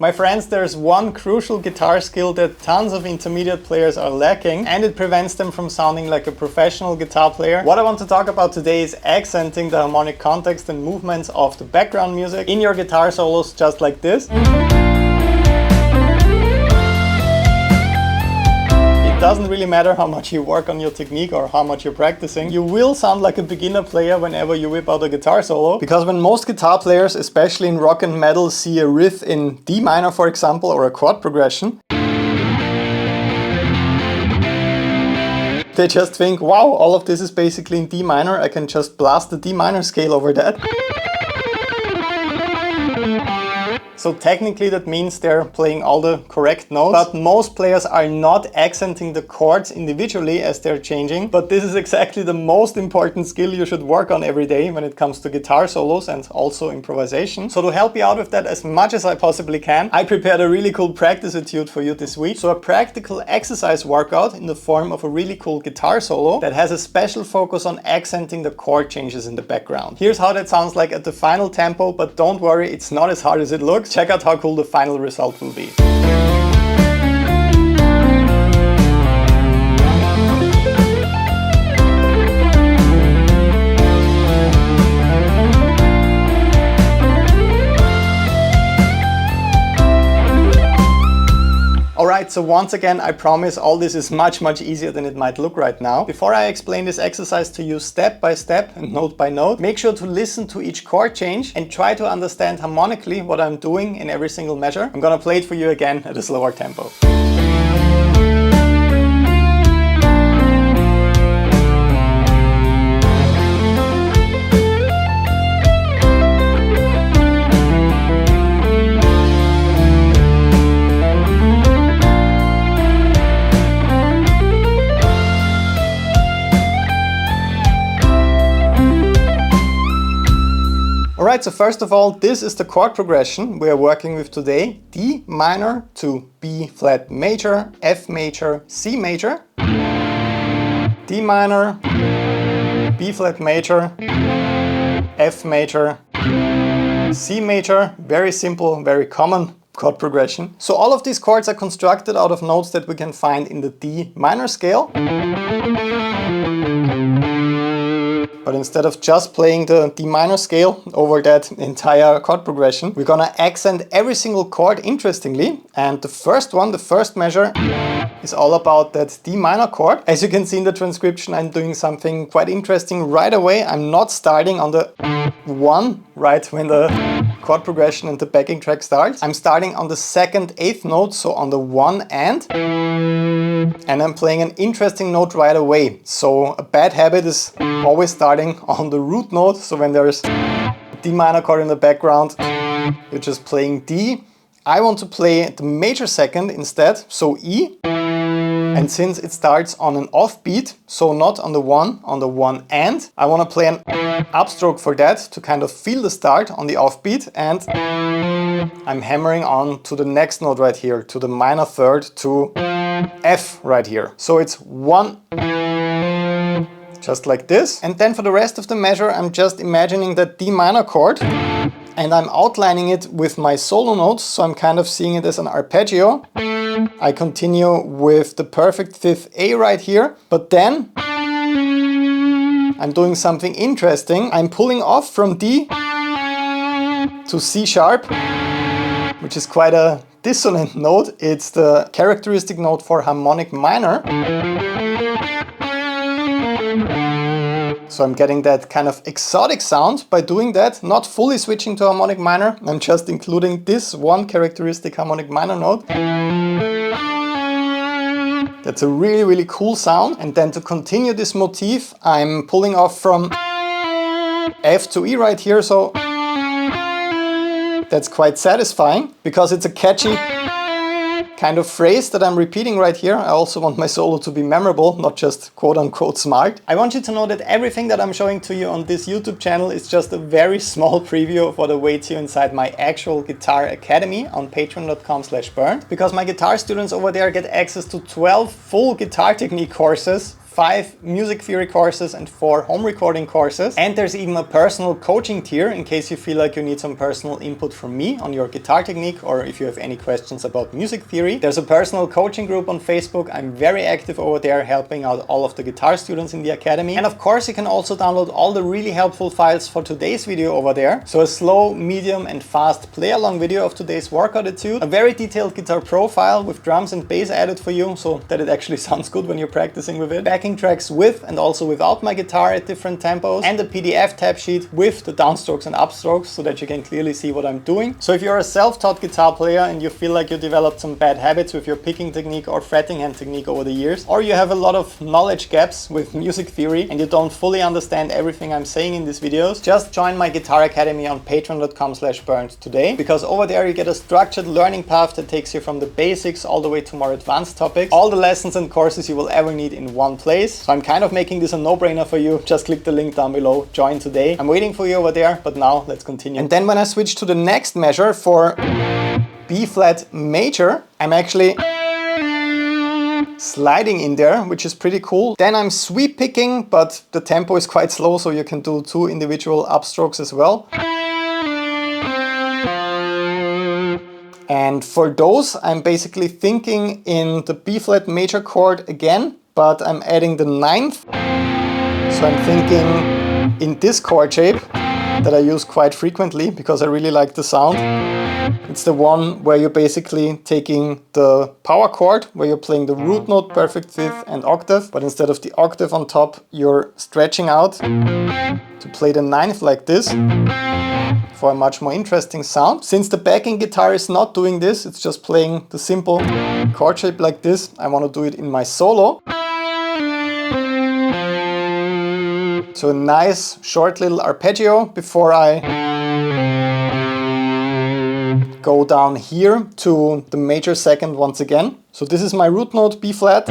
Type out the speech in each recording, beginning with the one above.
My friends, there's one crucial guitar skill that tons of intermediate players are lacking, and it prevents them from sounding like a professional guitar player. What I want to talk about today is accenting the harmonic context and movements of the background music in your guitar solos, just like this. It doesn't really matter how much you work on your technique or how much you're practicing. You will sound like a beginner player whenever you whip out a guitar solo. Because when most guitar players, especially in rock and metal, see a riff in D minor, for example, or a chord progression, they just think, wow, all of this is basically in D minor. I can just blast the D minor scale over that. So technically that means they're playing all the correct notes, but most players are not accenting the chords individually as they're changing. But this is exactly the most important skill you should work on every day when it comes to guitar solos and also improvisation. So to help you out with that as much as I possibly can, I prepared a really cool practice etude for you this week. So a practical exercise workout in the form of a really cool guitar solo that has a special focus on accenting the chord changes in the background. Here's how that sounds like at the final tempo, but don't worry, it's not as hard as it looks. Check out how cool the final result will be. Alright, so once again, I promise all this is much easier than it might look right now. Before I explain this exercise to you step by step and note by note, make sure to listen to each chord change and try to understand harmonically what I'm doing in every single measure. I'm gonna play it for you again at a slower tempo. Alright, so first of all, this is the chord progression we are working with today. D minor to B flat major, F major, C major, D minor, B flat major, F major, C major. Very simple, very common chord progression. So all of these chords are constructed out of notes that we can find in the D minor scale. But instead of just playing the D minor scale over that entire chord progression, we're gonna accent every single chord interestingly. And the first one, the first measure, is all about that D minor chord. As you can see in the transcription, I'm doing something quite interesting right away. I'm not starting on the 1 right when the chord progression and the backing track starts. I'm starting on the second eighth note, so on the 1 and I'm playing an interesting note right away. So a bad habit is always starting on the root note. So when there's a D minor chord in the background, you're just playing D. I want to play the major second instead, so E. And since it starts on an offbeat, so not on the 1, on the 1 and, I want to play an upstroke for that to kind of feel the start on the offbeat, and I'm hammering on to the next note right here, to the minor third, to F right here. So it's 1, just like this. And then for the rest of the measure, I'm just imagining that D minor chord and I'm outlining it with my solo notes. So I'm kind of seeing it as an arpeggio. I continue with the perfect fifth A right here, but then I'm doing something interesting. I'm pulling off from D to C sharp, which is quite a dissonant note. It's the characteristic note for harmonic minor. So I'm getting that kind of exotic sound by doing that, not fully switching to harmonic minor. I'm just including this one characteristic harmonic minor note. That's a really cool sound. And then to continue this motif, I'm pulling off from F to E right here. So that's quite satisfying because it's a catchy kind of phrase that I'm repeating right here. I also want my solo to be memorable, not just quote-unquote smart. I want you to know that everything that I'm showing to you on this YouTube channel is just a very small preview of what awaits you inside my actual Guitar Academy on patreon.com/bernd, because my guitar students over there get access to 12 full guitar technique courses, 5 music theory courses and 4 home recording courses. And there's even a personal coaching tier in case you feel like you need some personal input from me on your guitar technique, or if you have any questions about music theory. There's a personal coaching group on Facebook. I'm very active over there, helping out all of the guitar students in the academy. And of course, you can also download all the really helpful files for today's video over there. So a slow, medium and fast play along video of today's workout etude, a very detailed guitar profile with drums and bass added for you so that it actually sounds good when you're practicing with it, backing tracks with and also without my guitar at different tempos, and a PDF tab sheet with the downstrokes and upstrokes so that you can clearly see what I'm doing. So if you're a self-taught guitar player and you feel like you developed some bad habits with your picking technique or fretting hand technique over the years, or you have a lot of knowledge gaps with music theory and you don't fully understand everything I'm saying in these videos, just join my Guitar Academy on patreon.com/Bernd today, because over there you get a structured learning path that takes you from the basics all the way to more advanced topics, all the lessons and courses you will ever need in one place. So I'm kind of making this a no-brainer for you. Just click the link down below, join today. I'm waiting for you over there, but now let's continue. And then when I switch to the next measure for B flat major, I'm actually sliding in there, which is pretty cool. Then I'm sweep picking, but the tempo is quite slow, so you can do 2 individual upstrokes as well. And for those, I'm basically thinking in the B flat major chord again, but I'm adding the 9th. So I'm thinking in this chord shape that I use quite frequently because I really like the sound. It's the one where you're basically taking the power chord, where you're playing the root note, perfect fifth and octave, but instead of the octave on top, you're stretching out to play the 9th like this for a much more interesting sound. Since the backing guitar is not doing this, it's just playing the simple chord shape like this, I want to do it in my solo. So a nice short little arpeggio before I go down here to the major second once again. So this is my root note B flat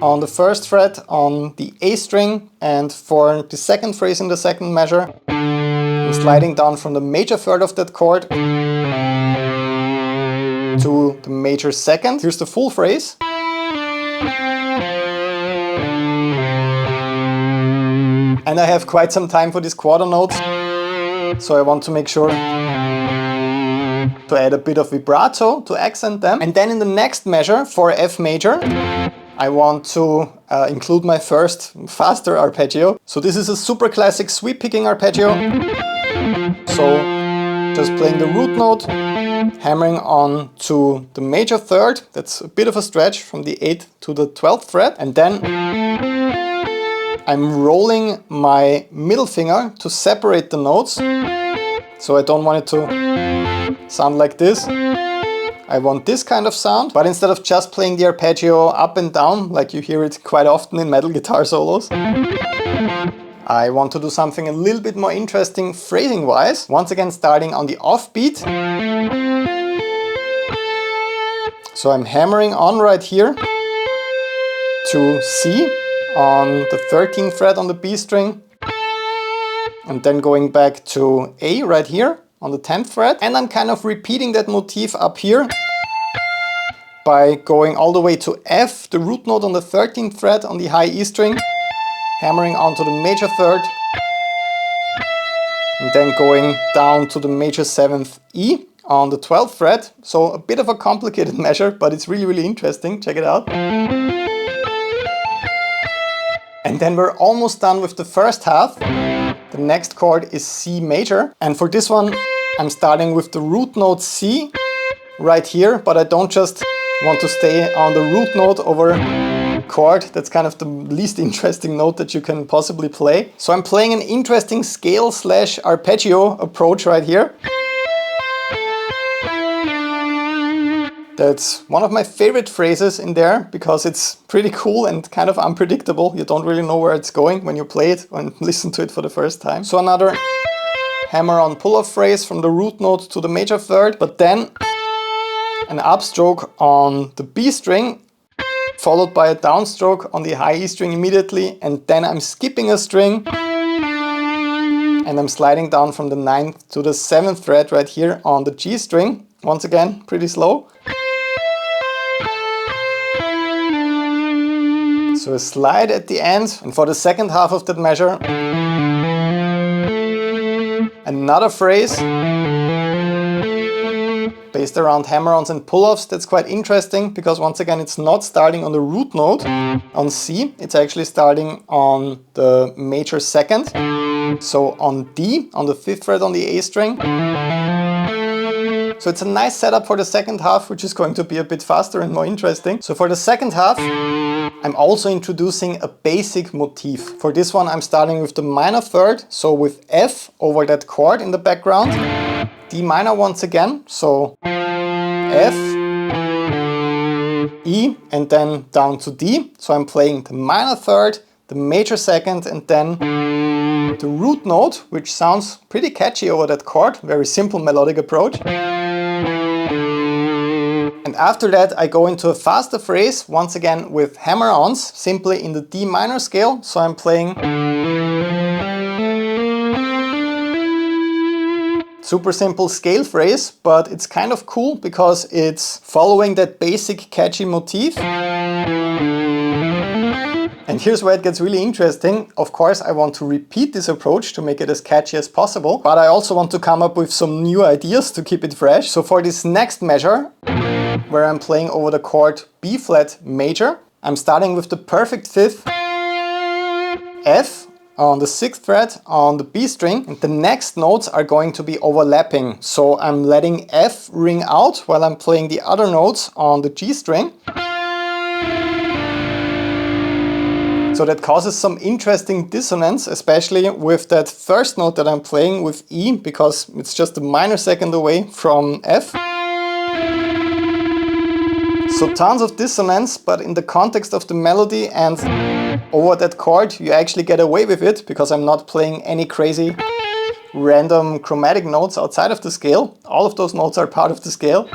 on the 1st fret on the A string, and for the second phrase in the second measure, I'm sliding down from the major third of that chord to the major second. Here's the full phrase. And I have quite some time for these quarter notes, so I want to make sure to add a bit of vibrato to accent them. And then in the next measure, for F major, I want to include my first faster arpeggio. So this is a super classic sweep picking arpeggio. So just playing the root note, hammering on to the major third. That's a bit of a stretch from the 8th to the 12th fret. And then I'm rolling my middle finger to separate the notes. So I don't want it to sound like this. I want this kind of sound, but instead of just playing the arpeggio up and down, like you hear it quite often in metal guitar solos, I want to do something a little bit more interesting phrasing wise. Once again, starting on the offbeat. So I'm hammering on right here to C on the 13th fret on the B string, and then going back to A right here on the 10th fret, and I'm kind of repeating that motif up here by going all the way to F, the root note on the 13th fret on the high E string, hammering onto the major third, and then going down to the major 7th E on the 12th fret. So a bit of a complicated measure, but it's really, really interesting. Check it out. And then we're almost done with the first half. The next chord is C major. And for this one, I'm starting with the root note C right here, but I don't just want to stay on the root note over chord. That's kind of the least interesting note that you can possibly play. So I'm playing an interesting scale / arpeggio approach right here. That's one of my favorite phrases in there because it's pretty cool and kind of unpredictable. You don't really know where it's going when you play it and listen to it for the first time. So another hammer on pull-off phrase from the root note to the major third, but then an upstroke on the B string followed by a downstroke on the high E string immediately, and then I'm skipping a string and I'm sliding down from the 9th to the 7th fret right here on the G string. Once again, pretty slow. So a slide at the end, and for the second half of that measure, another phrase based around hammer-ons and pull-offs. That's quite interesting because once again it's not starting on the root note on C, it's actually starting on the major second. So on D, on the 5th fret on the A string. So it's a nice setup for the second half, which is going to be a bit faster and more interesting. So for the second half, I'm also introducing a basic motif. For this one, I'm starting with the minor third, so with F over that chord in the background. D minor once again, so F, E, and then down to D. So I'm playing the minor third, the major second, and then the root note, which sounds pretty catchy over that chord. Very simple melodic approach. And after that, I go into a faster phrase, once again with hammer-ons, simply in the D minor scale. So I'm playing super simple scale phrase, but it's kind of cool because it's following that basic catchy motif. And here's where it gets really interesting. Of course, I want to repeat this approach to make it as catchy as possible, but I also want to come up with some new ideas to keep it fresh. So for this next measure, where I'm playing over the chord B flat major, I'm starting with the perfect 5th, F, on the 6th fret on the B string, and the next notes are going to be overlapping. So I'm letting F ring out while I'm playing the other notes on the G string. So that causes some interesting dissonance, especially with that first note that I'm playing with E, because it's just a minor second away from F. So tons of dissonance, but in the context of the melody and over that chord, you actually get away with it because I'm not playing any crazy random chromatic notes outside of the scale. All of those notes are part of the scale.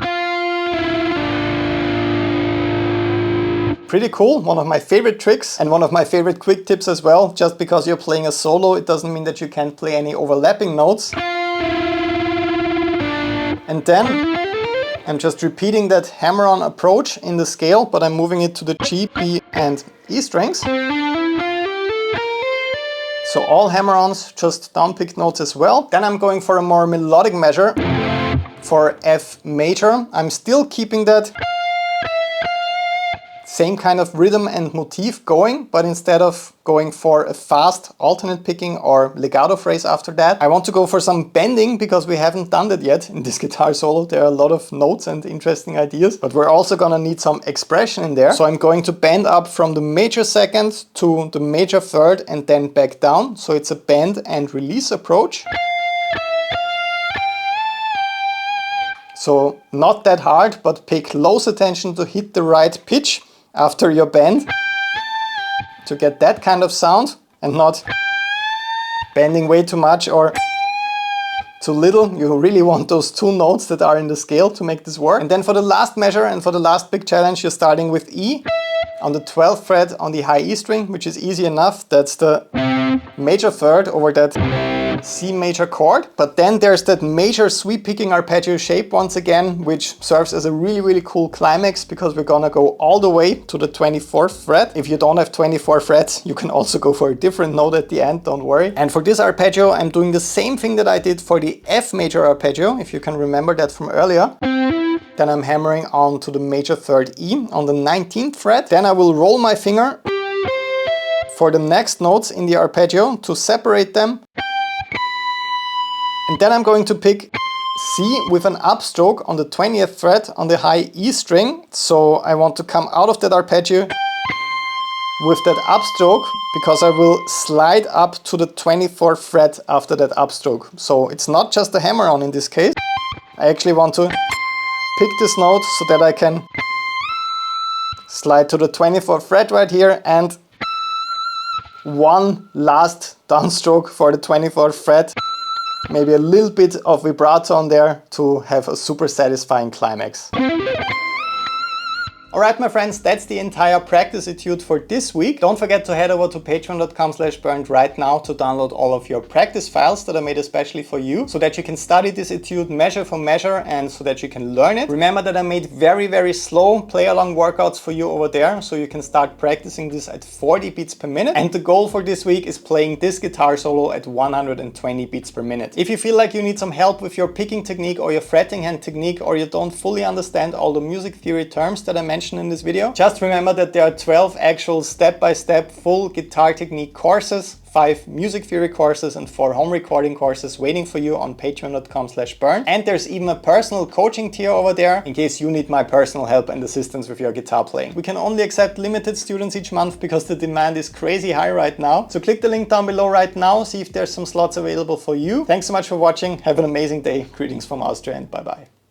Pretty cool, one of my favorite tricks and one of my favorite quick tips as well. Just because you're playing a solo, it doesn't mean that you can't play any overlapping notes. And then I'm just repeating that hammer-on approach in the scale, but I'm moving it to the G, B and E strings. So all hammer-ons, just down-picked notes as well. Then I'm going for a more melodic measure for F major. I'm still keeping that same kind of rhythm and motif going, but instead of going for a fast alternate picking or legato phrase after that, I want to go for some bending because we haven't done that yet in this guitar solo. There are a lot of notes and interesting ideas, but we're also gonna need some expression in there. So I'm going to bend up from the major second to the major third and then back down. So it's a bend and release approach. So not that hard, but pay close attention to hit the right pitch after your bend to get that kind of sound and not bending way too much or too little. You really want those two notes that are in the scale to make this work. And then for the last measure and for the last big challenge, you're starting with E on the 12th fret on the high E string, which is easy enough. That's the major third over that C major chord. But then there's that major sweep picking arpeggio shape once again, which serves as a really cool climax because we're gonna go all the way to the 24th fret. If you don't have 24 frets, you can also go for a different note at the end, don't worry. And for this arpeggio, I'm doing the same thing that I did for the F major arpeggio, if you can remember that from earlier. Then I'm hammering on to the major third E on the 19th fret. Then I will roll my finger for the next notes in the arpeggio to separate them. And then I'm going to pick C with an upstroke on the 20th fret on the high E string. So I want to come out of that arpeggio with that upstroke because I will slide up to the 24th fret after that upstroke. So it's not just a hammer-on in this case. I actually want to pick this note so that I can slide to the 24th fret right here and one last downstroke for the 24th fret. Maybe a little bit of vibrato on there to have a super satisfying climax. Alright my friends, that's the entire practice etude for this week. Don't forget to head over to patreon.com/bernd right now to download all of your practice files that are made especially for you, so that you can study this etude measure for measure and so that you can learn it. Remember that I made very slow play-along workouts for you over there, so you can start practicing this at 40 beats per minute. And the goal for this week is playing this guitar solo at 120 beats per minute. If you feel like you need some help with your picking technique or your fretting hand technique, or you don't fully understand all the music theory terms that I mentioned in this video, just remember that there are 12 actual step-by-step full guitar technique courses, 5 music theory courses and 4 home recording courses waiting for you on patreon.com/bernd. And there's even a personal coaching tier over there in case you need my personal help and assistance with your guitar playing. We can only accept limited students each month because the demand is crazy high right now. So click the link down below right now, see if there's some slots available for you. Thanks so much for watching. Have an amazing day. Greetings from Austria and bye bye.